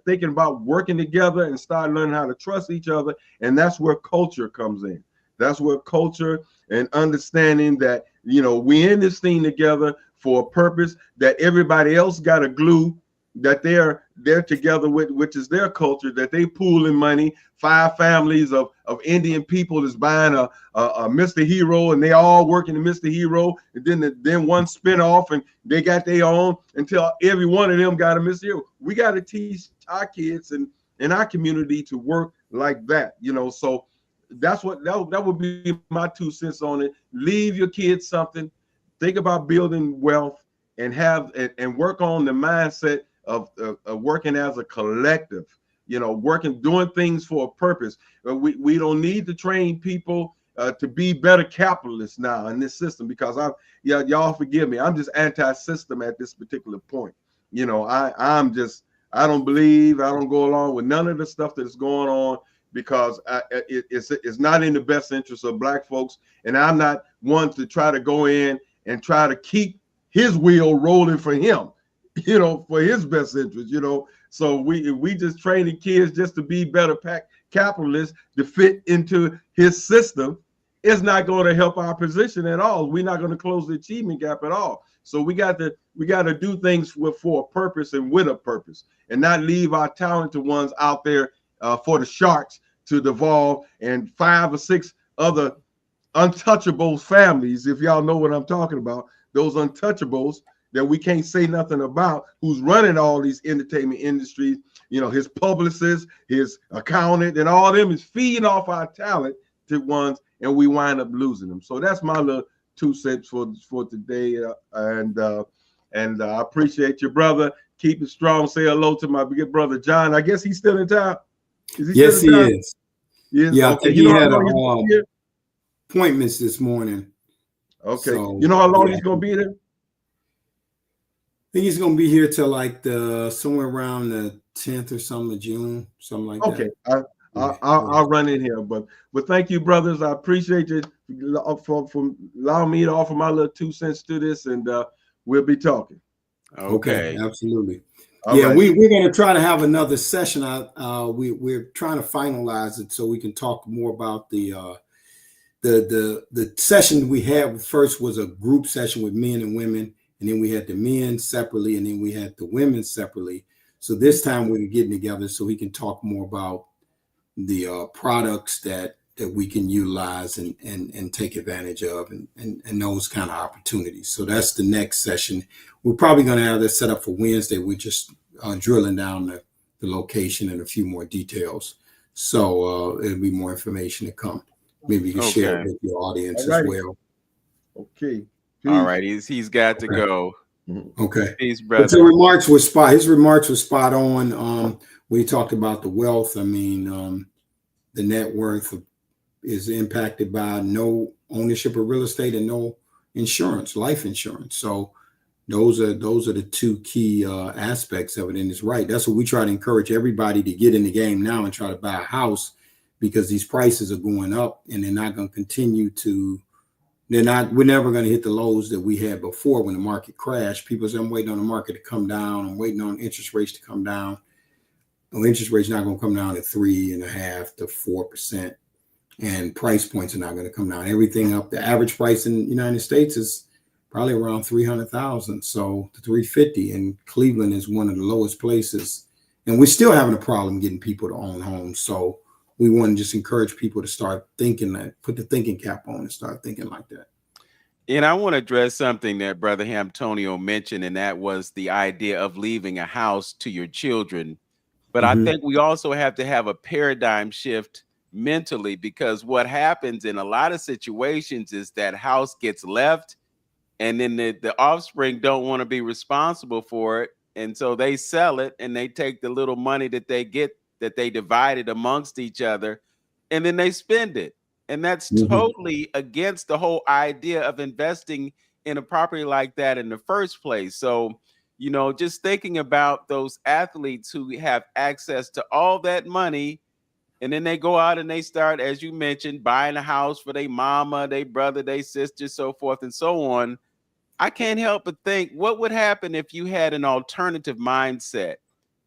thinking about working together and start learning how to trust each other. And that's where culture comes in. That's where culture and understanding that, you know, we in this thing together for a purpose, that everybody else got a glue that they're together with, which is their culture, that they pooling money. 5 families of Indian people is buying a Mr. Hero, and they all working in Mr. Hero, and then one spin off, and they got their own until every one of them got a Mr. Hero. We got to teach our kids and in our community to work like that, you know. So that's what that would be my 2 cents on it. Leave your kids something. Think about building wealth and work on the mindset of working as a collective, you know, doing things for a purpose. We don't need to train people to be better capitalists now in this system, because y'all forgive me, I'm just anti-system at this particular point. You know, I don't believe, I don't go along with none of the stuff that is going on, because it's not in the best interest of Black folks. And I'm not one to try to go in and try to keep his wheel rolling for him, you know, for his best interest, you know. So we just training kids just to be better capitalists to fit into his system. It's not going to help our position at all. We're not going to close the achievement gap at all. So we got to do things for a purpose and with a purpose, and not leave our talented ones out there for the sharks to devolve, and 5 or 6 other untouchables families, if y'all know what I'm talking about, those untouchables that we can't say nothing about, who's running all these entertainment industries, you know, his publicist, his accountant, and all them is feeding off our talented ones, and we wind up losing them. So that's my little 2 cents for today, and I appreciate your brother. Keep it strong. Say hello to my big brother John. I guess he's still in town. Yes, he is. Yes. Yeah, Okay. he had appointments this morning. Okay. So, you know how long he's gonna be there? I think he's gonna be here till like somewhere around the 10th or something of June, something like that. Okay. I'll run in here, but thank you, brothers. I appreciate you for allowing me to offer my little 2 cents to this, and we'll be talking. Okay, absolutely. All yeah, right. we're going to try to have another session. We're trying to finalize it so we can talk more about the session we had. First was a group session with men and women, and then we had the men separately, and then we had the women separately. So this time we're getting together so we can talk more about the products that we can utilize and take advantage of, and those kind of opportunities. So that's the next session. We're probably going to have this set up for Wednesday. We're just drilling down the location and a few more details. So it'll be more information to come. Maybe you can share it with your audience as well. Okay. Peace. All right. He's got to go. Okay. Peace, brother. But his remarks were spot on. We talked about the wealth. I mean, the net worth is impacted by no ownership of real estate and no insurance, life insurance. So those are the 2 key aspects of it. And it's right. That's what we try to encourage everybody to get in the game now and try to buy a house, because these prices are going up, and they're not going to continue to. We're never going to hit the lows that we had before when the market crashed. People say, I'm waiting on the market to come down. I'm waiting on interest rates to come down. Well, interest rates not going to come down to 3.5% to 4%, and price points are not going to come down. Everything up. The average price in the United States is probably around 300,000, so to 350. And Cleveland is one of the lowest places, and we're still having a problem getting people to own homes. So we want to just encourage people to start thinking that, put the thinking cap on and start thinking like that. And I want to address something that Brother Antonio mentioned, and that was the idea of leaving a house to your children. But I think we also have to have a paradigm shift mentally, because what happens in a lot of situations is that house gets left, and then the offspring don't want to be responsible for it. And so they sell it, and they take the little money that they get, that they divided amongst each other, and then they spend it. And that's totally against the whole idea of investing in a property like that in the first place. So, you know, just thinking about those athletes who have access to all that money, and then they go out and they start, as you mentioned, buying a house for their mama, their brother, their sister, so forth and so on. I can't help but think, what would happen if you had an alternative mindset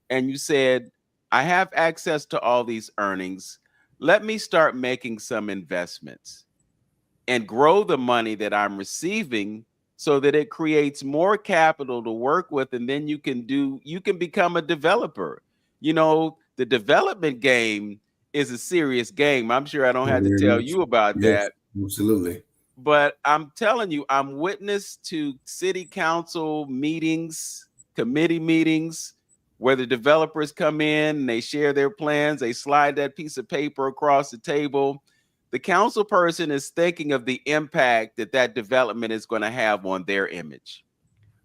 and you said, I have access to all these earnings. Let me start making some investments and grow the money that I'm receiving, so that it creates more capital to work with, and then you can become a developer. You know, the development game is a serious game. I'm sure I don't have to tell you about that. Absolutely. But I'm telling you, I'm witness to city council meetings, committee meetings, where the developers come in and they share their plans. They slide that piece of paper across the table. The council person is thinking of the impact that development is going to have on their image.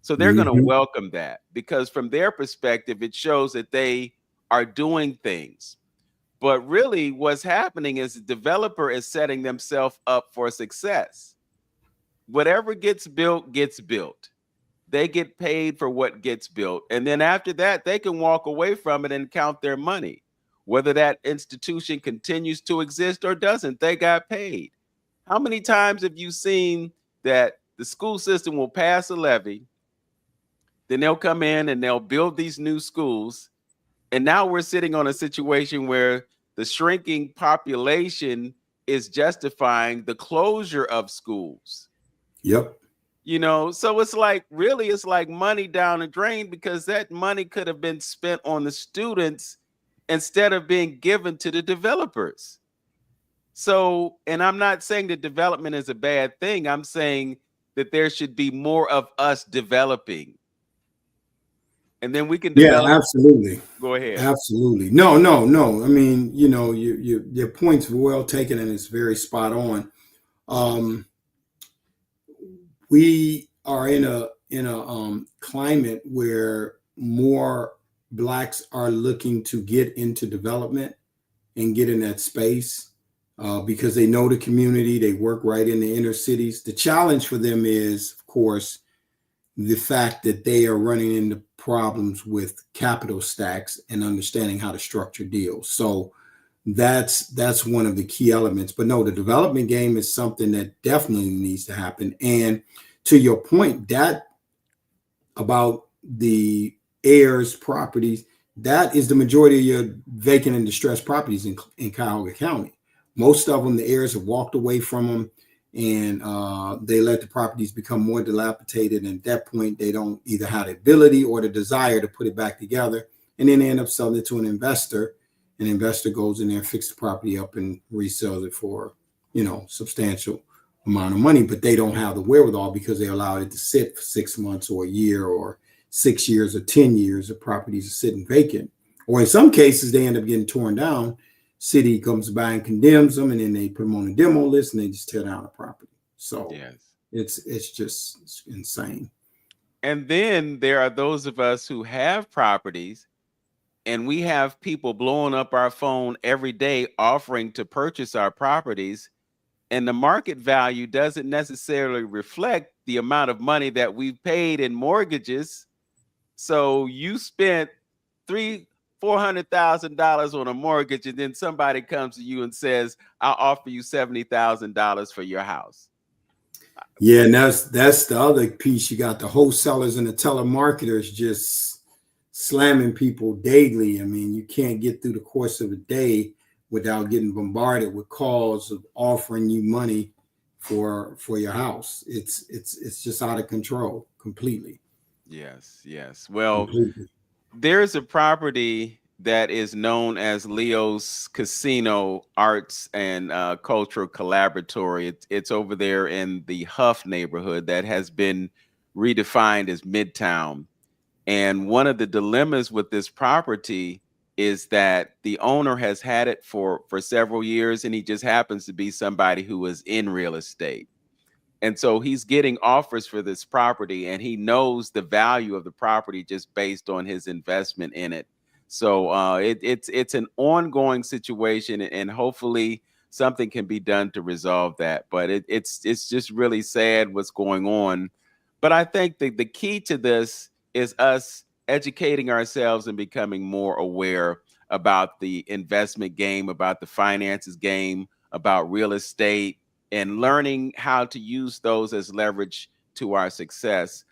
So they're going to welcome that, because from their perspective, it shows that they are doing things. But really what's happening is the developer is setting themselves up for success. Whatever gets built, they get paid for what gets built. And then after that, they can walk away from it and count their money. Whether that institution continues to exist or doesn't, they got paid. How many times have you seen that the school system will pass a levy, then they'll come in and they'll build these new schools, and now we're sitting on a situation where the shrinking population is justifying the closure of schools? Yep. You know, so it's like, really, it's like money down the drain, because that money could have been spent on the students instead of being given to the developers. So, and I'm not saying that development is a bad thing. I'm saying that there should be more of us developing. And then we can develop. Yeah, absolutely. Go ahead. Absolutely. No. I mean, you know, your point's well taken and it's very spot on. We are in a climate where more Blacks are looking to get into development and get in that space because they know the community. They work right in the inner cities. The challenge for them is, of course, the fact that they are running into problems with capital stacks and understanding how to structure deals. So that's one of the key elements. But no, the development game is something that definitely needs to happen. And to your point, that about the heirs properties, that is the majority of your vacant and distressed properties in Cuyahoga County. Most of them, the heirs have walked away from them, and they let the properties become more dilapidated. And at that point, they don't either have the ability or the desire to put it back together. And then they end up selling it to an investor. An investor goes in there, fixes the property up, and resells it for, you know, substantial amount of money. But they don't have the wherewithal because they allowed it to sit for 6 months or a year or 6 years or 10 years. The properties are sitting vacant. Or in some cases, they end up getting torn down. City comes by and condemns them, and then they put them on a demo list and they just tear down the property. So Yes. it's just insane. And then there are those of us who have properties, and we have people blowing up our phone every day offering to purchase our properties, and the market value doesn't necessarily reflect the amount of money that we've paid in mortgages. So you spent $400,000 on a mortgage, and then somebody comes to you and says, "I'll offer you $70,000 for your house." Yeah, and that's the other piece. You got the wholesalers and the telemarketers just slamming people daily. I mean, you can't get through the course of a day without getting bombarded with calls of offering you money for your house. It's just out of control completely. Yes. Well, Completely. there's a property that is known as Leo's Casino Arts and Cultural Collaboratory. It's over there in the Huff neighborhood that has been redefined as Midtown. And one of the dilemmas with this property is that the owner has had it for several years, and he just happens to be somebody who is in real estate. And so he's getting offers for this property, and he knows the value of the property just based on his investment in it. So it's an ongoing situation, and hopefully something can be done to resolve that. But it's just really sad what's going on. But I think the key to this is us educating ourselves and becoming more aware about the investment game, about the finances game, about real estate, and learning how to use those as leverage to our success.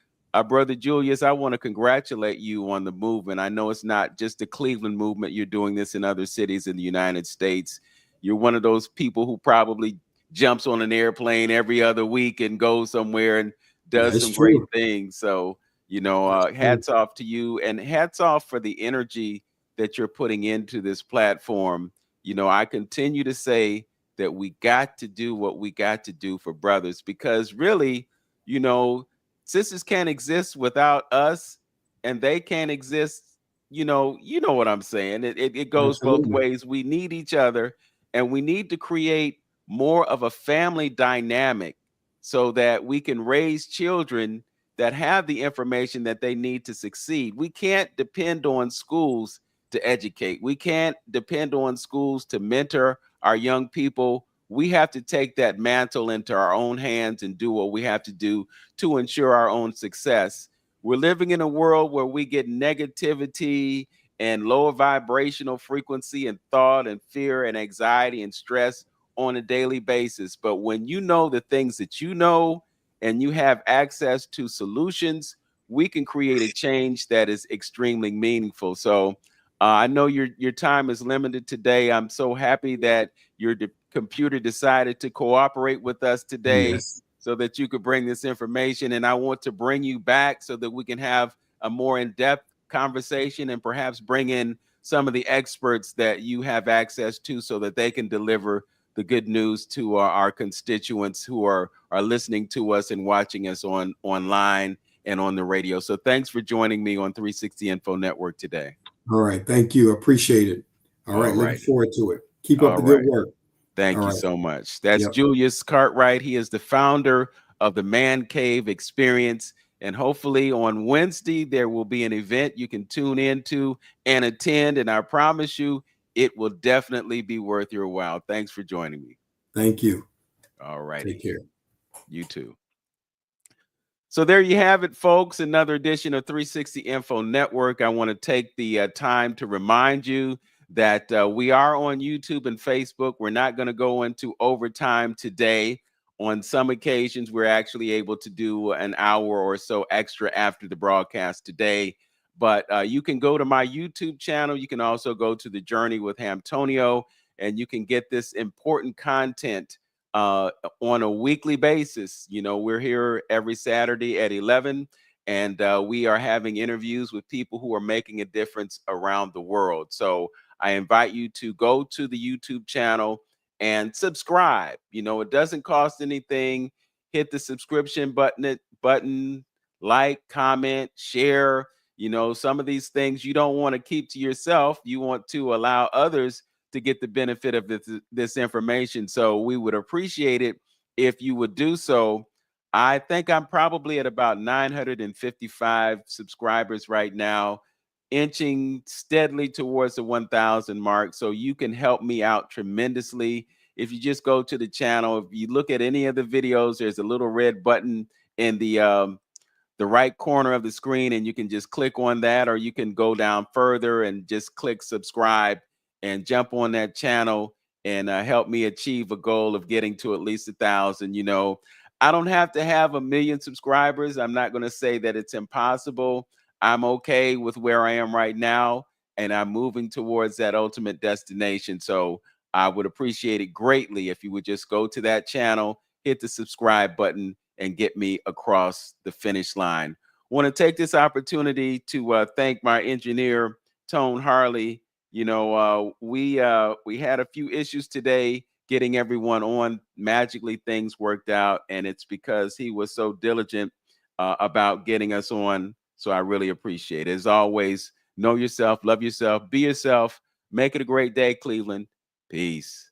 Brother Julius, I want to congratulate you on the movement. I know it's not just the Cleveland movement. You're doing this in other cities in the United States. You're one of those people who probably jumps on an airplane every other week and goes somewhere and does That's some true. great things. So, you know, hats off to you, and hats off for the energy that you're putting into this platform. You know, I continue to say that we got to do what we got to do for brothers, because really, you know, sisters can't exist without us, and they can't exist. You know what I'm saying. It goes both Absolutely. ways. We need each other, and we need to create more of a family dynamic so that we can raise children that have the information that they need to succeed. We can't depend on schools to educate. We can't depend on schools to mentor our young people. We have to take that mantle into our own hands and do what we have to do to ensure our own success. we're living in a world where we get negativity and lower vibrational frequency and thought and fear and anxiety and stress on a daily basis. But when you know the things that you know and you have access to solutions, we can create a change that is extremely meaningful. So I know your time is limited today. I'm so happy that your computer decided to cooperate with us today Yes. so that you could bring this information. And I want to bring you back so that we can have a more in-depth conversation and perhaps bring in some of the experts that you have access to so that they can deliver the good news to our constituents who are listening to us and watching us online and on the radio. So thanks for joining me on 360 Info Network today. All right. Thank you. Appreciate it. All right. Looking forward to it. Keep up the good work. Thank you so much. That's Julius Cartwright. He is the founder of the ManCave Experience. And hopefully on Wednesday, there will be an event you can tune into and attend. And I promise you, it will definitely be worth your while. Thanks for joining me. Thank you. All right. Take care. You too. So there you have it, folks. Another edition of 360 Info Network. I want to take the time to remind you that we are on YouTube and Facebook. We're not going to go into overtime today. On some occasions, we're actually able to do an hour or so extra after the broadcast today. But you can go to my YouTube channel. You can also go to The Journey with Hamtonio, and you can get this important content on a weekly basis. You know, we're here every Saturday at 11, and we are having interviews with people who are making a difference around the world. So I invite you to go to the YouTube channel and subscribe. You know, it doesn't cost anything. Hit the subscription button, like, comment, share. You know, some of these things you don't want to keep to yourself. You want to allow others to get the benefit of this information. So we would appreciate it if you would do so. I think I'm probably at about 955 subscribers right now, inching steadily towards the 1,000 mark. So you can help me out tremendously. If you just go to the channel, if you look at any of the videos, there's a little red button in the right corner of the screen, and you can just click on that, or you can go down further and just click subscribe and jump on that channel and help me achieve a goal of getting to at least 1,000. You know, I don't have to have 1 million subscribers. I'm not going to say that it's impossible. I'm okay with where I am right now, and I'm moving towards that ultimate destination. So I would appreciate it greatly if you would just go to that channel, hit the subscribe button, and get me across the finish line. I want to take this opportunity to thank my engineer, Tone Harley. You know, we had a few issues today getting everyone on. Magically, things worked out, and it's because he was so diligent about getting us on. So I really appreciate it. As always, know yourself, love yourself, be yourself. Make it a great day, Cleveland. Peace.